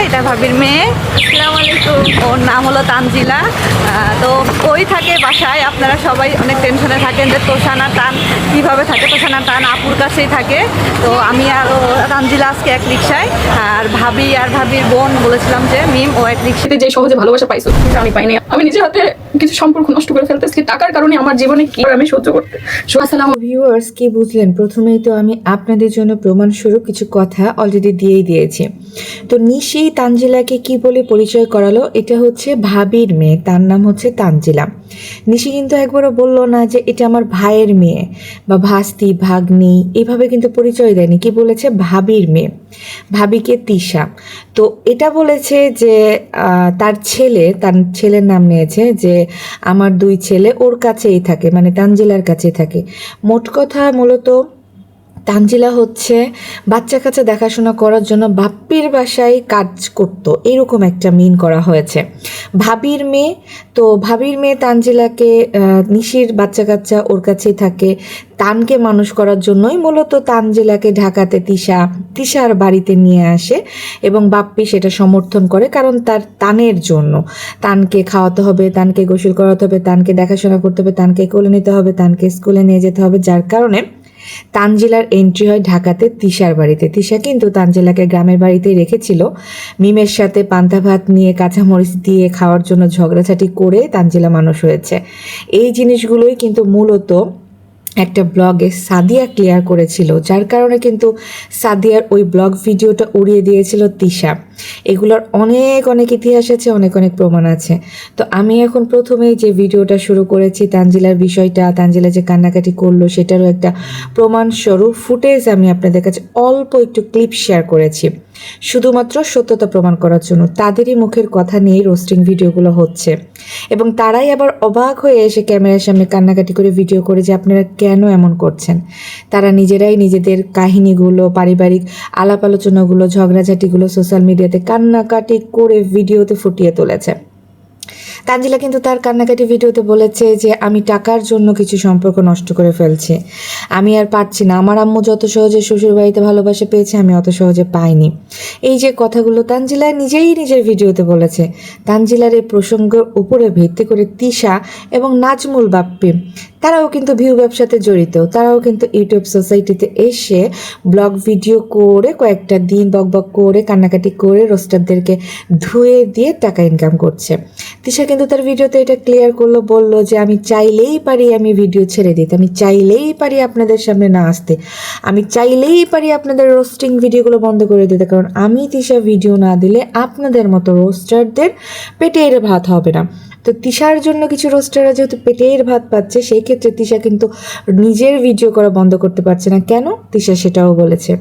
এটা ভাবির মেয়ে। আসসালামু আলাইকুম। ওর নাম হলো তানজিলা। তো ওই থাকে বাসায়। আপনারা সবাই অনেক টেনশনে থাকেন যে তোষানা টান কীভাবে থাকে। তোষানা টান আপুর কাছেই থাকে। তো আমি আর তানজিলা আজকে এক রিক্সায়, আর ভাবি আর ভাবির বোন বলেছিলাম যে মিম ও এক রিক্সাতে। যে সহজে ভালোবাসা পাইছো কিন্তু আমি পাইনি। আমি নিজের হাতে কিছু সম্পর্ক নষ্ট করে ফেলতেছি টাকার কারণে। আমার জীবনে কি আমি সহ্য করতে। আসসালামু ভিউয়ার্স, কি বুঝলেন? প্রথমেই তো আমি আপনাদের জন্য প্রমাণস্বরূপ কিছু কথা অলরেডি দিয়েছি। তো নিশি তানজিলাকে কি বলে পরিচয় করালো? এটা হচ্ছে ভাবির মেয়ে, তার নাম হচ্ছে তানজিলা। নিশি কিন্তু একবারও বললো না যে এটা আমার ভাইয়ের মেয়ে বা ভাস্তি ভাগ্নি, এভাবে কিন্তু পরিচয় দেয়নি। কি বলেছে? ভাবির মেয়ে, ভাবিকে তিশা। তো এটা বলেছে যে তার ছেলের নাম নিয়েছে যে আমার দুই ছেলে ওর কাছেই থাকে, মানে তানজিলার কাছেই থাকে। মোট কথা মূলত তানজিলা হচ্ছে বাচ্চা কাচ্চা দেখাশোনা করার জন্য বাপ্পির বাসায় কাজ করত, এরকম একটা মিন করা হয়েছে। ভাবির মেয়ে, তো ভাবির মেয়ে তানজিলাকে নিশির বাচ্চা কাচ্চা ওর কাছেই থাকে। তানকে মানুষ করার জন্যই মূলত তানজিলাকে ঢাকাতে তিশার বাড়িতে নিয়ে আসে এবং বাপ্পি সেটা সমর্থন করে, কারণ তার তানের জন্য। তানকে খাওয়াতে হবে, তানকে গোসল করাতে হবে, তানকে দেখাশোনা করতে হবে, তানকে কোলে নিতে হবে, তানকে স্কুলে নিয়ে যেতে হবে, যার কারণে তানজিলার এন্ট্রি হয় ঢাকাতে তিশার বাড়িতে। তিশা কিন্তু তানজিলাকে গ্রামের বাড়িতেই রেখেছিল। মিমের সাথে পান্তা ভাত নিয়ে কাঁচামরিচ দিয়ে খাওয়ার জন্য ঝগড়াঝাটি করে তানজিলা মানুষ হয়েছে। এই জিনিসগুলোই কিন্তু মূলত একটা ব্লগে সাদিয়া ক্লিয়ার করেছিল, যার কারণে কিন্তু সাদিয়ার ওই ব্লগ ভিডিওটা উড়িয়ে দিয়েছিল তিশা। এগুলোর অনেক ইতিহাস আছে, অনেক প্রমাণ আছে। তো আমি এখন প্রথমেই যে ভিডিওটা শুরু করেছি তানজিলার বিষয়টা, তানজিলা যে কান্নাকাটি করলো সেটারও একটা প্রমাণস্বরূপ ফুটেজ আমি আপনাদের কাছে অল্প একটু ক্লিপ শেয়ার করেছি, শুধুমাত্র সত্যতা প্রমাণ করার জন্য। তাদেরই মুখের কথা নিয়েই রোস্টিং ভিডিওগুলো হচ্ছে এবং তারাই আবার অবাক হয়ে এসে ক্যামেরার সামনে কান্নাকাটি করে ভিডিও করে যে আপনারা কেন এমন করছেন। তারা নিজেরাই নিজেদের কাহিনীগুলো, পারিবারিক আলাপ আলোচনাগুলো, ঝগড়াঝাটিগুলো সোশ্যাল মিডিয়াতে কান্নাকাটি করে ভিডিওতে ফুটিয়ে তুলেছে। তানজিলা কিন্তু তার কান্নাকাটি ভিডিওতে বলেছে যে আমি টাকার জন্য কিছু সম্পর্ক নষ্ট করে ফেলছি, আমি আর পারছি না। আমার আম্মু যত সহজে শ্বশুর বাড়িতে ভালোবাসা পেয়েছে আমি অত সহজে পাইনি। এই যে কথাগুলো তানজিলা নিজেই নিজের ভিডিওতে বলেছে। তানজিলার এই প্রসঙ্গের উপরে ভিত্তি করে তিশা এবং নাজমুল বাপ্পি তারাও কিন্তু ভিউ ব্যবসাতে জড়িত। তারাও কিন্তু ইউটিউব সোসাইটিতে এসে ব্লগ ভিডিও করে কয়েকটা দিন বকবক করে কান্নাকাটি করে রোস্টারদেরকে ধুয়ে দিয়ে টাকা ইনকাম করছে। তিশা কিন্তু তার ভিডিওতে এটা ক্লিয়ার করলো, বলল যে আমি চাইলেই পারি আমি ভিডিও ছেড়ে দিতে, আমি চাইলেই পারি আপনাদের সামনে না আসতে, আমি চাইলেই পারি আপনাদের রোস্টিং ভিডিওগুলো বন্ধ করে দিতে, কারণ আমি তিশা ভিডিও না দিলে আপনাদের মতো রোস্টারদের পেটের ভাত হবে না। তো তিশার জন্য কিছু রোস্টাররা যেহেতু পেটের ভাত পাচ্ছে, সেই ক্ষেত্রে তিশা কিন্তু নিজের ভিডিও করা বন্ধ করতে পারছে না। কেন? তিশা সেটাও বলেছে,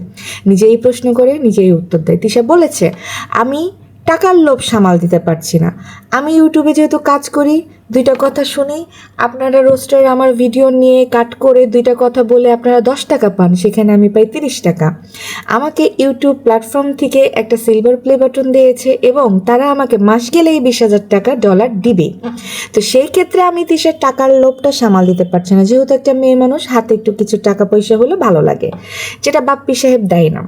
নিজেই প্রশ্ন করে নিজেই উত্তর দেয়। তিশা বলেছে আমি টাকার লোভ সামাল দিতে পারছি না, আমি ইউটিউবে যেহেতু কাজ করি, দুইটা কথা শুনি, আপনারা রোস্টার আমার ভিডিও নিয়ে কাট করে দুইটা কথা বলে আপনারা 10 টাকা পান, সেখানে আমি পাই 30 টাকা। আমাকে ইউটিউব প্ল্যাটফর্ম থেকে একটা সিলভার প্লে বাটন দিয়েছে এবং তারা আমাকে মাস গেলেই 20,000 টাকা ডলার দিবে। তো সেই ক্ষেত্রে আমি তিশার টাকার লোভটা সামাল দিতে পারছি না, যেহেতু একটা মেয়ে মানুষ, হাতে একটু কিছু টাকা পয়সা হলে ভালো লাগে, যেটা বাপ্পি সাহেব দেয় না।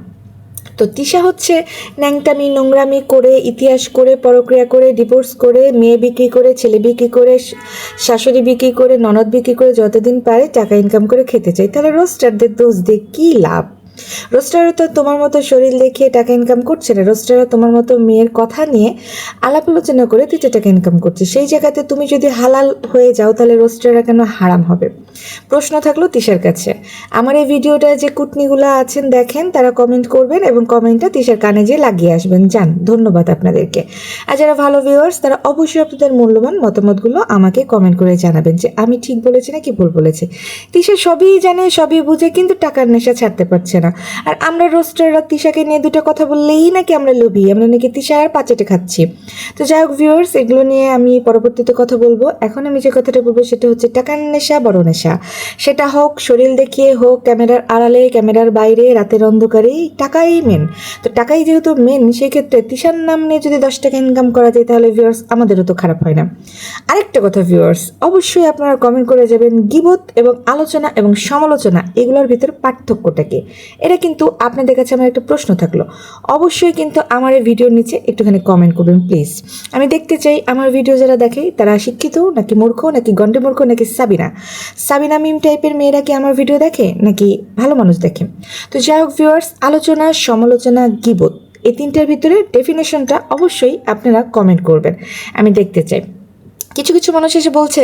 তো তিশা হচ্ছে ন্যাংটামি নোংরামি করে, ইতিহাস করে, পরক্রিয়া করে, ডিভোর্স করে, মেয়ে বিক্রি করে, ছেলে বিক্রি করে, শাশুড়ি বিক্রি করে, ননদ বিক্রি করে যতদিন পারে টাকা ইনকাম করে খেতে চাই। তাহলে রোস্টারদের দোষ দিয়ে কী লাভ? রোস্টারও তো তোমার মতো শরীর দেখিয়ে টাকা ইনকাম করছে না, রোস্টারও তোমার মতো মেয়ের কথা নিয়ে আলাপ আলোচনা করে 2 টাকা ইনকাম করছে। সেই জায়গাতে তুমি যদি হালাল হয়ে যাও তাহলে রোস্টাররা কেন হারাম হবে? প্রশ্ন থাকলো তিশার কাছে। আমার এই ভিডিওটা যে কুটনিগুলো আছেন দেখেন, তারা কমেন্ট করবেন এবং কমেন্টটা তিশার কানে যে লাগিয়ে আসবেন। যান, ধন্যবাদ আপনাদেরকে। আর যারা ভালো ভিউয়ার্স তারা অবশ্যই আপনাদের মূল্যবান মতামতগুলো আমাকে কমেন্ট করে জানাবেন যে আমি ঠিক বলেছি নাকি ভুল বলেছি। তিশা সবই জানে, সবই বুঝে, কিন্তু টাকার নেশা ছাড়তে পারছে না। আর আমরা রোস্টাররা তিশাকে নিয়ে 2টা কথা বললেই নাকি আমরা লোভী, আমরা নাকি তিশা আর পাচেটে খাচ্ছি। তো যাই হোক ভিউয়ার্স, এগুলো নিয়ে আমি পরবর্তীতে কথা বলবো। এখন আমি যে কথাটা বলবো সেটা হচ্ছে টাকার নেশা বড় নেশা, সেটা হোক শরীর দেখিয়ে, হোক ক্যামেরার আড়ালে, ক্যামেরার বাইরে, রাতের অন্ধকারেই টাকাই মেন। তো টাকাই যেহেতু মেন, সেক্ষেত্রে তিশার নাম নিয়ে যদি 10 টাকা ইনকাম করা যায় তাহলে ভিউয়ার্স আমাদেরও তো খারাপ হয় না। আরেকটা কথা ভিউয়ার্স, অবশ্যই আপনারা কমেন্ট করে যাবেন গিবত এবং আলোচনা এবং সমালোচনা এগুলোর ভিতরে পার্থক্যটা কি, এটা কিন্তু আপনাদের কাছে আমার একটা প্রশ্ন থাকলো, অবশ্যই কিন্তু আমার এই ভিডিওর নিচে একটুখানি কমেন্ট করবেন প্লিজ। আমি দেখতে চাই আমার ভিডিও যারা দেখে তারা শিক্ষিত নাকি মূর্খ নাকি গন্ডে মূর্খ নাকি সাবিনা সাবিনা মিম টাইপের মেয়েরা কি আমার ভিডিও দেখে নাকি ভালো মানুষ দেখে। তো যাই হোক ভিউয়ার্স, আলোচনা, সমালোচনা, গীবত, এই তিনটার ভিতরে ডেফিনেশনটা অবশ্যই আপনারা কমেন্ট করবেন, আমি দেখতে চাই। কিছু কিছু মানুষ এসে বলছে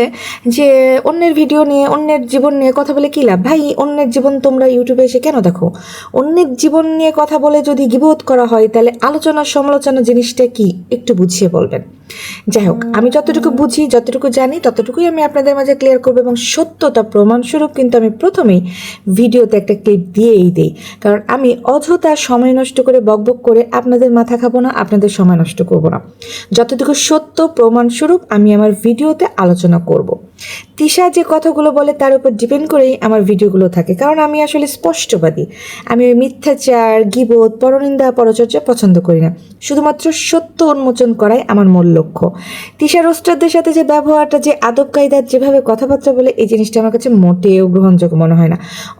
যে অন্যের ভিডিও নিয়ে অন্যের জীবন নিয়ে কথা বলে কী লাভ। ভাই, অন্যের জীবন তোমরা ইউটিউবে এসে কেন দেখো? অন্যের জীবন নিয়ে কথা বলে যদি গীবত করা হয় তাহলে আলোচনা সমালোচনা জিনিসটা কি একটু বুঝিয়ে বলবেন। যাই হোক, আমি যতটুকু বুঝি যতটুকু জানি ততটুকুই আমি আপনাদের মাঝে ক্লিয়ার করবো, এবং সত্যতা প্রমাণস্বরূপ কিন্তু আমি প্রথমেই ভিডিওতে একটা ক্লিপ দিয়েই দিই, কারণ আমি অযথা সময় নষ্ট করে বকবক করে আপনাদের মাথা খাবো না, আপনাদের সময় নষ্ট করবো না। যতটুকু সত্য প্রমাণস্বরূপ আমি আমার ভিডিওতে আলোচনা করব। তিশা যে কথাগুলো বলে তার উপর ডিপেন্ড করেই আমার ভিডিওগুলো থাকে, কারণ আমি আসলে স্পষ্টবাদী। আমি ওই মিথ্যাচার, গীবত, পরনিন্দা, পরচর্চা পছন্দ করি না। শুধুমাত্র সত্য উন্মোচন করাই আমার মূল লক্ষ্য। তিশা রোস্টারদের সাথে যে ব্যবহারটা, যে আদব কায়দার যেভাবে কথাবার্তা বলে, এই জিনিসটা আমার কাছে মোটেও গ্রহণযোগ্য মনে হয় না।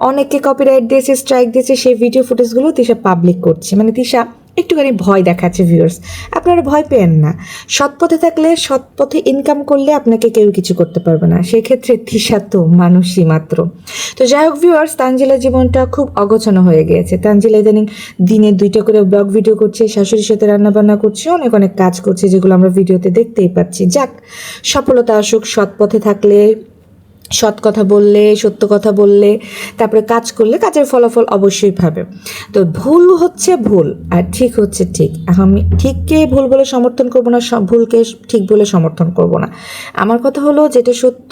অনেককে কপিরাইট দিয়েছে, স্ট্রাইক দিয়েছে, সেই ভিডিও ফুটেজগুলো তিশা পাবলিক করছে, মানে তিশা একটুখানি ভয় দেখাচ্ছে। ভিউয়ার্স, আপনারা ভয় পেয়েন না। সৎপথে থাকলে, সৎপথে ইনকাম করলে আপনাকে কেউ কিছু করতে পারবে না। সেক্ষেত্রে তিশা তো মানুষই মাত্র। তো যাই হোক ভিউয়ার্স, তানজিলার জীবনটা খুব অগোছানো হয়ে গিয়েছে। তানজিলা ইদানিং দিনে 2টা করে ব্লগ ভিডিও করছে, শাশুড়ির সাথে রান্নাবান্না করছে, অনেক অনেক কাজ করছে, যেগুলো আমরা ভিডিওতে দেখতেই পাচ্ছি। যাক, সফলতা আসুক। সৎপথে থাকলে, সৎ কথা বললে, সত্য কথা বললে, তারপরে কাজ করলে কাজের ফলাফল অবশ্যই পাবে। তো ভুল হচ্ছে ভুল আর ঠিক হচ্ছে ঠিক। আমি ঠিককে ভুল বলে সমর্থন করব না, ভুলকে ঠিক বলে সমর্থন করব না। আমার কথা হলো যেটা সত্য,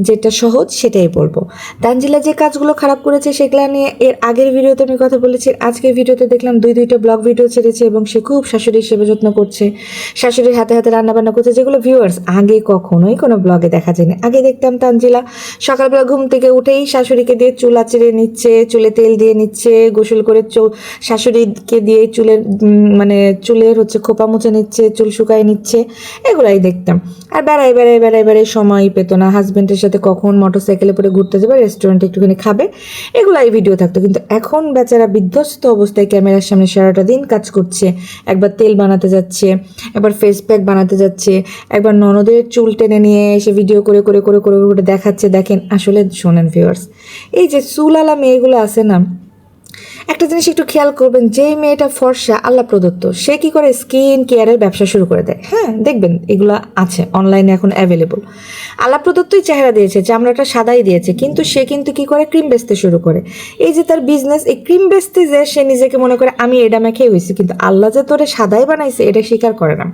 যেটা সহজ সেটাই বলবো। তানজিলা যে কাজগুলো খারাপ করেছে সেগুলো নিয়ে এর আগের ভিডিওতে আমি কথা বলেছি। আজকের ভিডিওতে দেখলাম 2টা ব্লগ ভিডিও ছেড়েছে এবং সে খুব শাশুড়ির সেবা যত্ন করছে, শাশুড়ির হাতে হাতে রান্নাবান্না করছে, যেগুলো ভিউয়ার্স আগে কখনোই কোনো ব্লগে দেখা যায়নি। আগে দেখতাম তানজিলা সকালবেলা ঘুম থেকে উঠেই শাশুড়িকে দিয়ে চুল আঁচড়ে নিচ্ছে, চুলে তেল দিয়ে নিচ্ছে, গোসল করে শাশুড়িকে দিয়ে চুলের খোপা মুছে নিচ্ছে, চুল শুকায় নিচ্ছে, এগুলাই দেখতাম। আর বেড়াই সময় পেত না। হাজব্যান্ডের সাথে কখন মোটরসাইকেলে পরে ঘুরতে যাবে, রেস্টুরেন্টে একটুখানি খাবে, এগুলাই ভিডিও থাকতো। কিন্তু এখন বেচারা বিধ্বস্ত অবস্থায় ক্যামেরার সামনে সারাটা দিন কাজ করছে। একবার তেল বানাতে যাচ্ছে, একবার ফেস প্যাক বানাতে যাচ্ছে, একবার ননদের চুল টেনে নিয়ে এসে ভিডিও করে করে করে করে করে দেখাচ্ছে। দেখেন, আসলে শোনেন ভিউয়ার্স, এই যে চুলালা মেয়েগুলো আছে না, একটা জিনিস একটু খেয়াল করবেন, যেই মেয়েটা ফর্সা আল্লাহ প্রদত্ত, সে কি করে স্কিন কেয়ারের ব্যবসা শুরু করে দেয়। হ্যাঁ, দেখবেন এগুলো আছে অনলাইনে এখন অ্যাভেলেবল। আল্লাহ প্রদত্তই চেহারা দিয়েছে, চামড়াটা সাদাই দিয়েছে, কিন্তু সে কিন্তু কি করে, ক্রিম বেচতে শুরু করে। এই যে তার বিজনেস, এই ক্রিম বেচতে যে সে নিজেকে মনে করে আমি এটা মেখে হয়েছি, কিন্তু আল্লাহ যে তোরে সাদাই বানাইছে এটা স্বীকার করে না।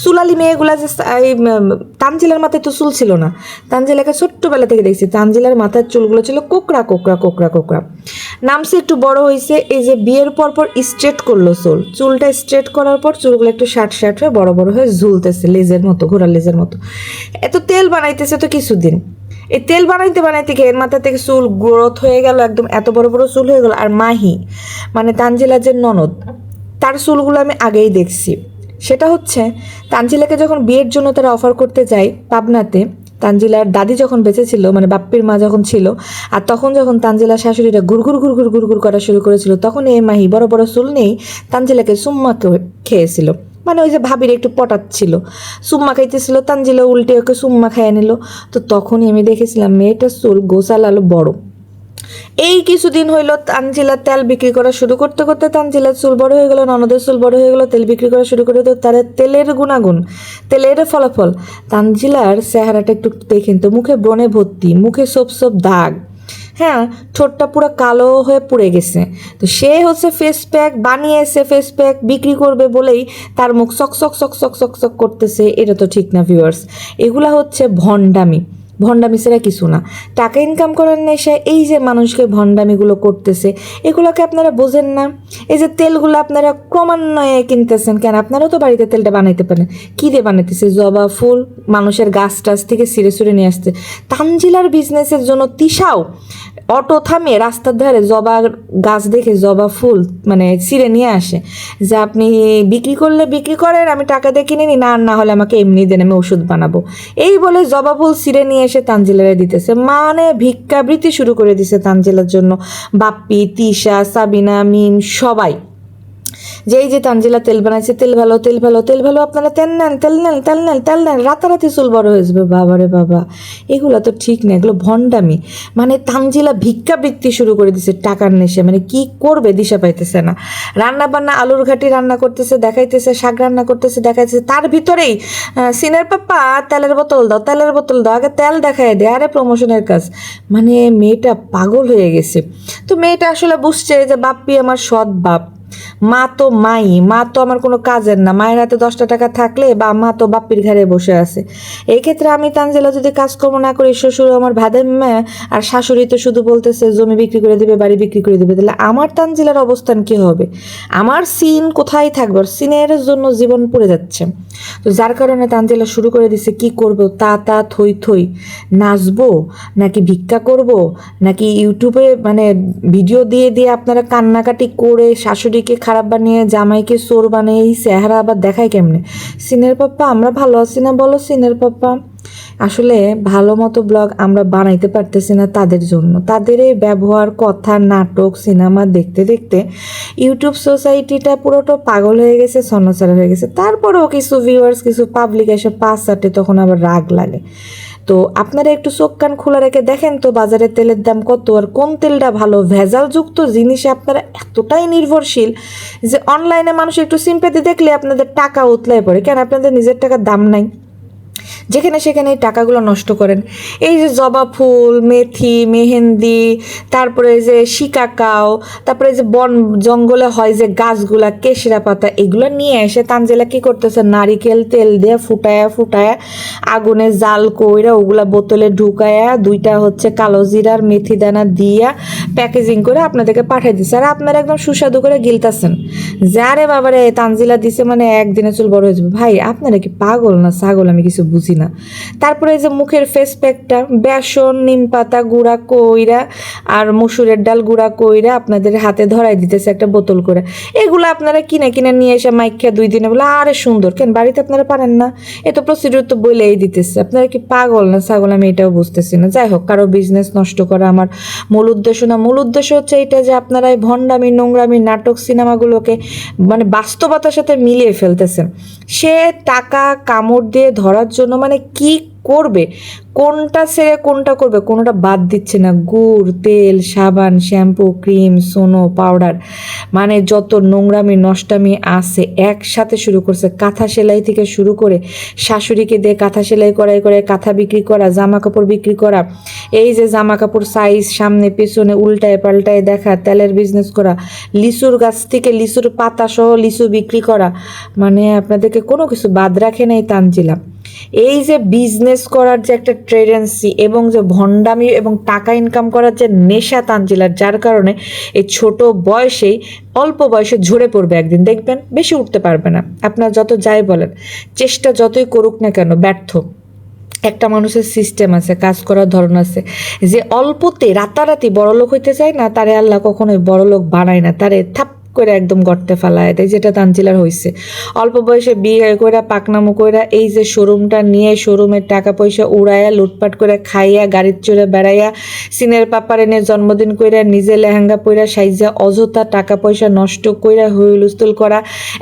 চুলালি মেয়েগুলা যে তানজিলার মাথায় তো চুল ছিল না। তানজিলাকে ছোট্টবেলা থেকে দেখছি, তানজিলার মাথার চুলগুলো ছিল কোকড়া কোকড়া কোকড়া কোকড়া। নামছে একটু বড় হয়েছে, এই যে বিয়ের পর স্ট্রেট করলো চুলটা স্ট্রেট করার পর চুলগুলো একটু শার্ট হয়ে বড় বড় হয়ে ঝুলতেছে, লেজের মতো, ঘোড়ার লেজের মতো। এত তেল বানাইতেছে তো কিছুদিন, এই তেল বানাইতে বানাইতে গিয়ে এর মাথা থেকে চুল গ্রোথ হয়ে গেল, একদম এত বড় বড় চুল হয়ে গেল। আর মাহি, মানে তানজিলার যে ননদ, তার চুলগুলো আমি আগেই দেখছি। সেটা হচ্ছে তানজিলাকে যখন বিয়ের জন্য তারা অফার করতে যায় পাবনাতে, তানজিলার দাদি যখন বেঁচে ছিল, মানে বাপ্পির মা যখন ছিল, আর তখন যখন তানজিলার শাশুড়িরা গুড়গুড় গুড়গুড় গুড়গুড় করা শুরু করেছিল, তখন এই মাহি বড় বড় চুল নেই তানজিলাকে সুম্মা খেয়েছিল। মানে ওই যে ভাবির একটু পটাচ্ছিল, সুম্মা খাইতেছিল, তানজিলা উল্টে ওকে সুম্মা খাইয়ে নিল। তো তখনই আমি দেখেছিলাম মেয়েটার চুল গোছাল বড়। এই কিছুদিন হইলো তানজিলা তেল বিক্রি করা শুরু করতে করতে তানজিলার চুল বড় হয়ে গেল, ননদের চুল বড় হয়ে গেল, তেল বিক্রি করা শুরু করে দিল। তার তেলের গুণাগুণ, তেলের ফলাফল। তানজিলার চেহারাটা একটু দেখেন তো, মুখে ব্রণে ভর্তি, মুখে সব দাগ, হ্যাঁ, ঠোঁটটা পুরো কালো হয়ে পুড়ে গেছে। তো সে ফেস প্যাক বানিয়েছে, ফেস প্যাক বিক্রি করবে বলেই তার মুখ চক চক চক চক চক চক করতেছে। এটা তো ঠিক না ভিউয়ার্স, এগুলা ভণ্ডামি। ভণ্ডামি ছাড়া কিছু না। টাকা ইনকাম করার নেশায় এই যে মানুষকে ভণ্ডামিগুলো করতেছে, এগুলোকে আপনারা বোঝেন না। এই যে তেলগুলো আপনারা ক্রমান্বয়ে কিনতেছেন কেন? আপনারাও তো বাড়িতে তেলটা বানাইতে পারেন। কী দিয়ে বানাইতেছে? জবা ফুল মানুষের গাছ টাছ থেকে ছিঁড়ে নিয়ে আসছে। তানজিলার বিজনেসের জন্য তিশাও অটো থামিয়ে রাস্তার ধারে জবা গাছ দেখে জবা ফুল ছিঁড়ে নিয়ে আসে, যে আপনি বিক্রি করলে বিক্রি করেন, আমি টাকা দিয়ে কিনে নিই, না হলে আমাকে এমনি দেন, আমি ওষুধ বানাবো। এই বলে জবা ফুল ছিঁড়ে নিয়ে এসে এসে তানজিলারে দিতেছে, মানে ভিক্ষাবৃত্তি শুরু করে দিছে তানজিলার জন্য বাপ্পি, তিশা, সাবিনা, মিম সবাই। যেই যে তানজিলা তেল বানাইছে, তেল ভালো, তেল ভালো, তেল ভালো, আপনারা তেল নেন, তেল নেন, তেল নেন, তেল নেন, রাতারাতি চুল বড় হয়ে যাবে। বাবারে বাবা, এগুলো তো ঠিক না, এগুলো ভণ্ডামি। মানে তানজিলা ভিক্ষাবৃত্তি শুরু করে দিছে টাকার নেশে, মানে কি করবে দিশা পাইতেছে না। রান্না বান্না আলুর ঘাটি রান্না করতেছে দেখাইতেছে, শাক রান্না করতেছে দেখাইতেছে, তার ভিতরেই সিনের পাপ্পা তেলের বোতল দাও, তেলের বোতল দাও, আগে তেল দেখাই দে, আরে প্রমোশনের কাজ। মানে মেয়েটা পাগল হয়ে গেছে। তো মেয়েটা আসলে বুঝছে যে বাপ্পি আমার সৎ বাপ, মা তো মাই, মা তো আমার কোনো কাজের না, মায়ের হাতে 10টা টাকা থাকলে বা মা তো বাপ্পির ঘরে বসে আছে। এই ক্ষেত্রে আমি তানজিলা যদি কাজকর্ম না করি, শ্বশুর আমার ভাদের মেয়ে আর শাশুড়ি তো শুধু বলতেছে জমি বিক্রি করে দিবে, বাড়ি বিক্রি করে দিবে, তাহলে আমার তানজিলার অবস্থান কি হবে? আমার সিন কোথায় থাকবে? সিনের জন্য জীবন পড়ে যাচ্ছে। তো যার কারণে তানজিলা শুরু করে দিছে কি করবো, তা থই থই, নাচবো নাকি ভিক্ষা করব, নাকি ইউটিউবে মানে ভিডিও দিয়ে দিয়ে আপনারা কান্নাকাটি করে শাশুড়িকে খারাপ বানিয়ে জামাইকে চোর বানিয়ে এই চেহারা আবার দেখায় কেমনে? সিনের পাপ্পা আমরা ভালো আছি না বলো সিনের পাপ্পা? আসলে ভালো মতো ব্লগ আমরা বানাইতে পারতেছি না তাদের জন্য, তাদের এই ব্যবহার, কথা, নাটক, সিনেমা দেখতে দেখতে ইউটিউব সোসাইটিটা পুরোটা পাগল হয়ে গেছে, ছন্নছাড়া হয়ে গেছে। তারপরেও কিছু ভিউয়ার্স, কিছু পাবলিক এসে পাঁচ চারটে, তখন আবার রাগ লাগে। তো আপনারা একটু চোখ কান খোলা রেখে দেখেন তো বাজারে তেলের দাম কত, আর কোন তেলটা ভালো। ভেজালযুক্ত জিনিসে আপনারা এতটাই নির্ভরশীল যে অনলাইনে মানুষ একটু সিম্প্যাথি দেখলে আপনাদের টাকা উতলায় পড়ে। কেন আপনাদের নিজের টাকার দাম নাই? যেখানে সেখানে এই টাকাগুলো নষ্ট করেন। এই যে জবা ফুল, মেথি, মেহেন্দি, তারপরে যে শিকাকাও, তারপরে যে বন জঙ্গলে হয় যে গাছগুলা, কেশরা পাতা, এগুলো নিয়ে এসে তানজিলা কি করতেছে, নারিকেল তেল দিয়ে ফুটায়া ফুটায়া আগুনে জাল কইরা ওগুলা বোতলে ঢুকায়া 2টা হচ্ছে কালো জিরার মেথি দানা দিয়া প্যাকেজিং করে আপনাদেরকে পাঠিয়ে দিচ্ছে, আর আপনারা একদম সুস্বাদু করে গিলতাছেন। যারে বাবারে তানজিলা দিছে মানে একদিনে চুল বড় হয়ে যাবে। ভাই আপনারা কি পাগল না ছাগল? আমি কিছু বুঝি না। তারপরে এই যে মুখের ফেস প্যাকটা বেসন, নিম পাতা গুঁড়া কইরা আর মসুরের ডাল গুঁড়া কইরা আপনাদের হাতে ধরাই দিতেছে একটা বোতল করে। এগুলো আপনারা কিনে কিনে নিয়ে এসে মাইকা 2 দিনে বলে আরে সুন্দর, কেন বাড়িতে আপনারা পারেন না? এ তো প্রসিডিউর তো বলেই দিতেছে। আপনারা কি পাগল না ছাগল? আমি এটাও বুঝতেছি না। যাই হোক, কারো বিজনেস নষ্ট করা আমার মূল উদ্দেশ্য না। মূল উদ্দেশ্য হচ্ছে এইটা যে আপনারা এই ভণ্ডামি, নোংরামি, নাটক, সিনেমাগুলোকে মানে বাস্তবতার সাথে মিলিয়ে ফেলতেছেন। সে টাকা কামড় দিয়ে ধরার জন্য মানে কি করবে, কোনটা ছেড়ে কোনটা করবে, কোনোটা বাদ দিচ্ছে না। গুড়, তেল, সাবান, শ্যাম্পু, ক্রিম, সোনো, পাউডার, মানে যত নোংরামি নষ্টামি আছে একসাথে শুরু করছে। কাঁথা সেলাই থেকে শুরু করে শাশুড়িকে দিয়ে কাঁথা সেলাই করাই করে কাঁথা বিক্রি করা, জামা কাপড় বিক্রি করা, এই যে জামা কাপড় সাইজ সামনে পেছনে উল্টায় পাল্টায় দেখা, তেলের বিজনেস করা, লিচুর গাছ থেকে লিচুর পাতা সহ লিচু বিক্রি করা, মানে আপনাদেরকে কোনো কিছু বাদ রাখে নাই তানজিলা। এই যে বিজনেস করার যে একটা ট্রেডেন্সি এবং যে ভণ্ডামি এবং টাকা ইনকাম করার যে নেশা তানজিলার, যার কারণে এই ছোট বয়সেই অল্প বয়সে ঝরে পড়বে একদিন, দেখবেন বেশি উঠতে পারবে না। আপনার যত যাই বলেন, চেষ্টা যতই করুক না কেন ব্যর্থ। একটা মানুষের সিস্টেম আছে, কাজ করার ধরন আছে। যে অল্পতে রাতারাতি বড়লোক হইতে চায় না, তারে আল্লাহ কখনোই বড়লোক বানায় না, তারে থাপ করে একদম গর্তে ফেলায় দেয়, যেটা তানজিলার হয়েছে। অল্প বয়সে বিয়ে কইরা পাকনামো কইরা এই যে শোরুমটা নিয়ে শোরুমের টাকা পয়সা উড়াইয়া লুটপাট করে খাইয়া গাড়ির চড়ে বেড়াইয়া সিনের পাপার এনে জন্মদিন কইরা নিজে লেহেঙ্গা পইরা সাইজা অযথা টাকা পয়সা নষ্ট কইরা হুলস্থুল করা,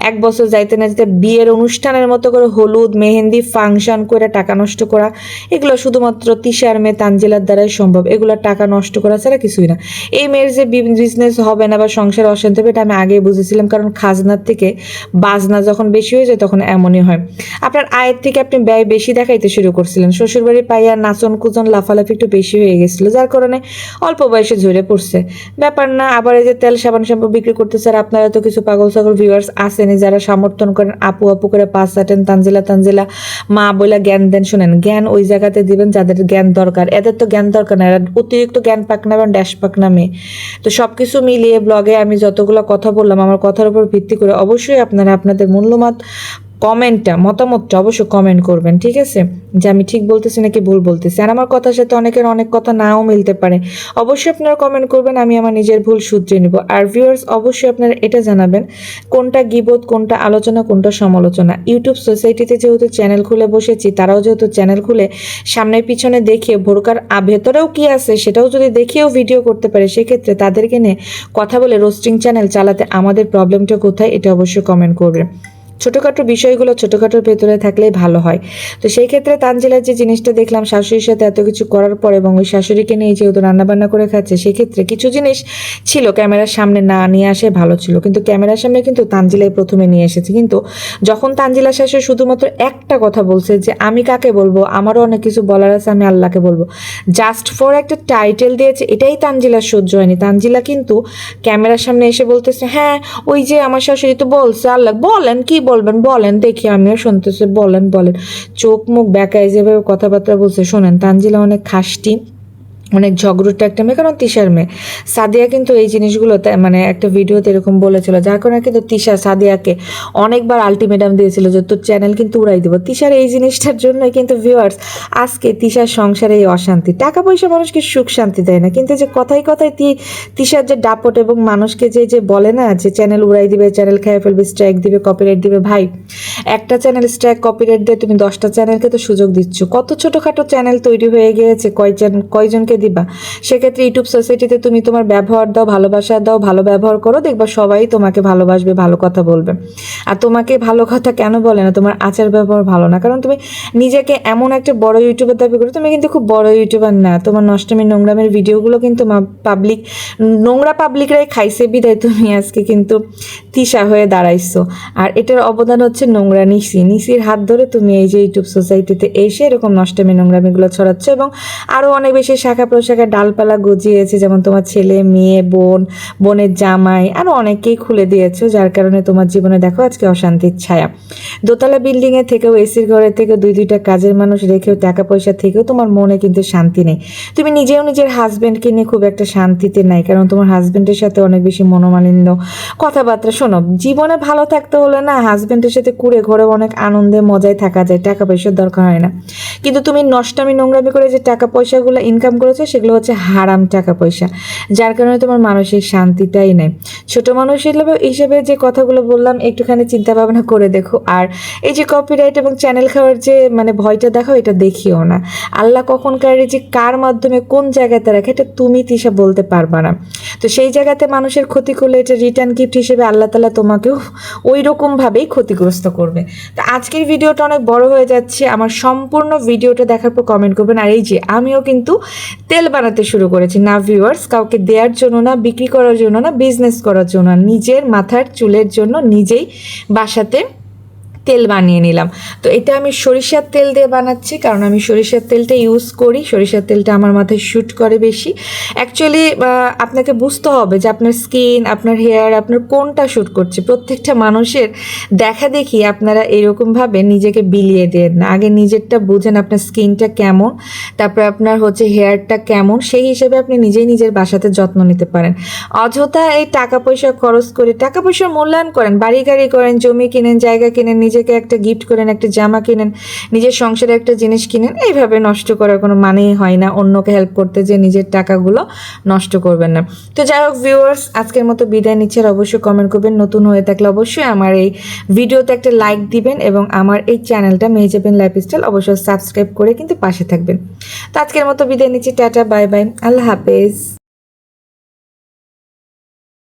1 বছর যাইতে না যেতে বিয়ের অনুষ্ঠানের মতো করে হলুদ মেহেন্দি ফাংশন করে টাকা নষ্ট করা, এগুলো শুধুমাত্র তিশার মেয়ে তানজিলার দ্বারাই সম্ভব। এগুলো টাকা নষ্ট করা ছাড়া কিছুই না। এই মেয়ের যে বিজনেস হবে না বা সংসার অশান্তি হবে, এটা আমি আগে বুঝেছিলাম, কারণ খাজনার থেকে বাজনা যখন বেশি হয়ে যায় তখন এমনই হয়। আপনার আয়ের থেকে আপনি ব্যয় বেশি দেখাইতে শুরু করছিলেন, শ্বশুরবাড়ি পাইয়া নাচন কুচন লাফালাফি একটু বেশি হয়ে গেছিল, যার কারণে অল্প বয়সে ঝরে পড়ছে। ব্যাপার না। আবার এই যে তেল সাবান শ্যাম্পু বিক্রি করতেছে, আর আপনারা তো কিছু পাগল ছাগল ভিউয়ার্স আসেনি যারা সমর্থন করেন, আপু আপু করে পাঁচ চাটেন, তানজিলা তানজিলা মা বলে জ্ঞান দেন। শোনেন, জ্ঞান ওই জায়গাতে দিবেন যাদের জ্ঞান দরকার, এদের তো জ্ঞান দরকার না, এরা অতিরিক্ত জ্ঞান পাক না এবং ড্যাশ পাক না মেয়ে। তো সবকিছু মিলিয়ে ব্লগে আমি যতগুলো কথা বললাম, আমার কথার উপর ভিত্তি করে অবশ্যই আপনারা আপনাদের মূল্যমত কমেন্টটা মতামতটা অবশ্যই কমেন্ট করবেন, ঠিক আছে, যে আমি ঠিক বলতেছি নাকি ভুল বলতেছি। আর আমার কথার সাথে অনেকের অনেক কথা নাও মিলতে পারে, অবশ্যই আপনারা কমেন্ট করবেন, আমি আমার নিজের ভুল শুধরে নিব। আর ভিউয়ার্স অবশ্যই আপনারা এটা জানাবেন কোনটা গীবত, কোনটা আলোচনা, কোনটা সমালোচনা। ইউটিউব সোসাইটিতে যেহেতু চ্যানেল খুলে বসেছি, তারাও যেহেতু চ্যানেল খুলে সামনে পিছনে দেখিয়ে ভোরকার ভেতরেও কি আছে সেটাও যদি দেখিয়েও ভিডিও করতে পারে, সেক্ষেত্রে তাদেরকে নিয়ে কথা বলে রোস্টিং চ্যানেল চালাতে আমাদের প্রবলেমটা কোথায়, এটা অবশ্যই কমেন্ট করবে। ছোটোখাটো বিষয়গুলো ছোটোখাটোর ভেতরে থাকলেই ভালো হয়। তো সেই ক্ষেত্রে তানজিলার যে জিনিসটা দেখলাম শাশুড়ির সাথে এত কিছু করার পর, এবং ওই শাশুড়িকে নিয়ে যেহেতু রান্নাবান্না করে খাচ্ছে, সেক্ষেত্রে কিছু জিনিস ছিল ক্যামেরার সামনে না নিয়ে আসে ভালো ছিল, কিন্তু ক্যামেরার সামনে কিন্তু তানজিলাই প্রথমে নিয়ে এসেছে। কিন্তু যখন তানজিলা শাশুড়ি শুধুমাত্র একটা কথা বলছে যে আমি কাকে বলবো, আমারও অনেক কিছু বলার আছে, আমি আল্লাহকে বলবো, জাস্ট ফর একটা টাইটেল দিয়েছে, এটাই তানজিলার সহ্য হয়নি। তানজিলা কিন্তু ক্যামেরার সামনে এসে বলতেছে হ্যাঁ ওই যে আমার শাশুড়ি তো বলছে, আল্লাহ বলেন কি বলবেন বলেন, দেখি আমিও শুনতেছি, বলেন বলেন, চোখ মুখ বেঁকায় যেভাবে কথাবার্তা বলছে। শোনেন, তানজিলা অনেক খাষ্টি, অনেক ঝগড়ুটে একটা মেয়ে, কারণ তিশার মেয়ে। সাদিয়া কিন্তু এই জিনিসগুলো মানে একটা ভিডিওতে এরকম বলেছিল, যার কারণে কিন্তু তিশা সাদিয়াকে অনেকবার আলটিমেটাম দিয়েছিল যে তোর চ্যানেল কিন্তু উড়াই দেবো। তিশার এই জিনিসটার জন্যই কিন্তু ভিউয়ার্স আজকে তিশার সংসারে এই অশান্তি। টাকা পয়সা মানুষকে সুখ শান্তি দেয় না, কিন্তু যে কথায় কথায় তিশার যে দাপট এবং মানুষকে যে বলে না যে চ্যানেল উড়াই দিবে, চ্যানেল খেয়ে ফেলবে, স্ট্রাইক দিবে, কপিরাইট দিবে। ভাই, একটা চ্যানেল স্ট্রাইক কপিরাইট দিয়ে তুমি 10টা চ্যানেলকে তো সুযোগ দিচ্ছ। কত ছোটোখাটো চ্যানেল তৈরি হয়ে গিয়েছে, কয়জনকে দিবা? সেক্ষেত্রে ইউটিউব সোসাইটিতে তুমি তোমার ব্যবহার দাও, ভালোবাসা দাও, ভালো ব্যবহার করো, দেখবা সবাই তোমাকে ভালোবাসবে, ভালো কথা বলবে। আর তোমাকে ভালো কথা কেন বলে না? তোমার আচার ব্যবহার ভালো না, কারণ তুমি নিজেকে এমন একটা বড় ইউটিউবার দাবি করো, তুমি কিন্তু খুব বড় ইউটিউবার না। তোমার নষ্টমী নোংরামের ভিডিওগুলো কিন্তু নোংরা পাবলিকরাই খাইছে, বিদায় তুমি আজকে কিন্তু তিশা হয়ে দাঁড়াইছো। আর এটার অবদান হচ্ছে নোংরা নিশির হাত ধরে তুমি এই যে ইউটিউব সোসাইটিতে এসে এরকম নষ্টমী নোংরামিগুলো ছড়াচ্ছ, এবং আরও অনেক বেশি শাখা প্রশাখা ডালপালা গজিয়েছে, যেমন তোমার ছেলে মেয়ে, বোনের জামাই, আরও অনেকেই খুলে দিয়েছো, যার কারণে তোমার জীবনে দেখো আজকে অশান্তির ছায়া। দোতলা বিল্ডিংয়ে থেকেও, এসির ঘরে থেকেও, দুইটা কাজের মানুষ রেখেও, টাকা পয়সা থেকেও তোমার মনে কিন্তু শান্তি নেই। তুমি নিজেও নিজের হাজব্যান্ডকে নিয়ে খুব একটা শান্তিতে নাই, কারণ তোমার হাজব্যান্ডের সাথে অনেক বেশি মনোমালিন্য কথাবার্তা। শোনো, জীবনে ভালো থাকতে হলে না হাজব্যান্ডের সাথে কুড়ে ঘরে অনেক আনন্দে মজায় থাকা যায়, টাকা পয়সার দরকার হয় না। কিন্তু তুমি নষ্টামি নোংরামি করে যে টাকা পয়সাগুলো ইনকাম করেছো, সেগুলো হচ্ছে হারাম টাকা পয়সা, যার কারণে তোমার মানসিক শান্তিটাই নেই। ছোট মানুষ হিসেবে যে কথাগুলো বললাম একটুখানি চিন্তা ভাবনা করে দেখো। আর এই যে কপিরাইট এবং চ্যানেল খাওয়ার যে মানে ভয়টা দেখো, এটা দেখিও না। আল্লাহ কখনকার যে কার মাধ্যমে কোন জায়গাতে রাখে, এটা তুমি তিশা বলতে পারবা না। তো সেই জায়গাতে মানুষের ক্ষতি করলে এটা রিটার্ন গিফট হিসেবে আল্লাহ তাআলা তোমাকেও ওই রকমভাবেই ক্ষতিগ্রস্ত করবে। তো আজকের ভিডিওটা অনেক বড় হয়ে যাচ্ছে, আমার সম্পূর্ণ ভিডিওটা দেখার পর কমেন্ট করবেন। আর এই যে আমিও কিন্তু তেল বানাতে শুরু করেছি, না ভিউয়ার্স কাউকে দেওয়ার জন্য না, বিক্রি করার জন্য না, বিজনেস করার জন্য, নিজের মাথার চুলের জন্য নিজেই বাসাতে তেল বানিয়ে নিলাম। তো এটা আমি সরিষার তেল দিয়ে বানাচ্ছি, কারণ আমি সরিষার তেলটা ইউজ করি, সরিষার তেলটা আমার মাথায় শ্যুট করে বেশি। অ্যাকচুয়ালি আপনাকে বুঝতে হবে যে আপনার স্কিন, আপনার হেয়ার, আপনার কোনটা শ্যুট করছে। প্রত্যেকটা মানুষের দেখা দেখি আপনারা এরকমভাবে নিজেকে বিলিয়ে দেন না, আগে নিজেরটা বুঝেন, আপনার স্কিনটা কেমন, তারপর আপনার হচ্ছে হেয়ারটা কেমন, সেই হিসেবে আপনি নিজেই নিজের বাসাতে যত্ন নিতে পারেন। অযথা এই টাকা পয়সা খরচ করে টাকা পয়সার মূল্যায়ন করেন, বাড়ি গাড়ি করেন, জমি কিনেন, জায়গা কিনেন, নিজেকে একটা গিফট করেন, একটা জামা কিনেন, নিজের সংসারে একটা জিনিস কিনেন, এইভাবে নষ্ট করার কোনো মানেই হয় না। অন্যকে হেল্প করতে যে নিজের টাকাগুলো নষ্ট করবেন না। তো যাই হোক ভিউয়ার্স, আজকের মতো বিদায় নিচ্ছে। আর অবশ্যই কমেন্ট করবেন, নতুন হয়ে থাকলে অবশ্যই আমার এই ভিডিওতে একটা লাইক দিবেন, এবং আমার এই চ্যানেলটা মেহেজাবিন লাইফস্টাইল অবশ্যই সাবস্ক্রাইব করে কিন্তু পাশে থাকবেন। তো আজকের মতো বিদায় নিচ্ছি, টাটা বাই বাই, আল্লাহ হাফেজ।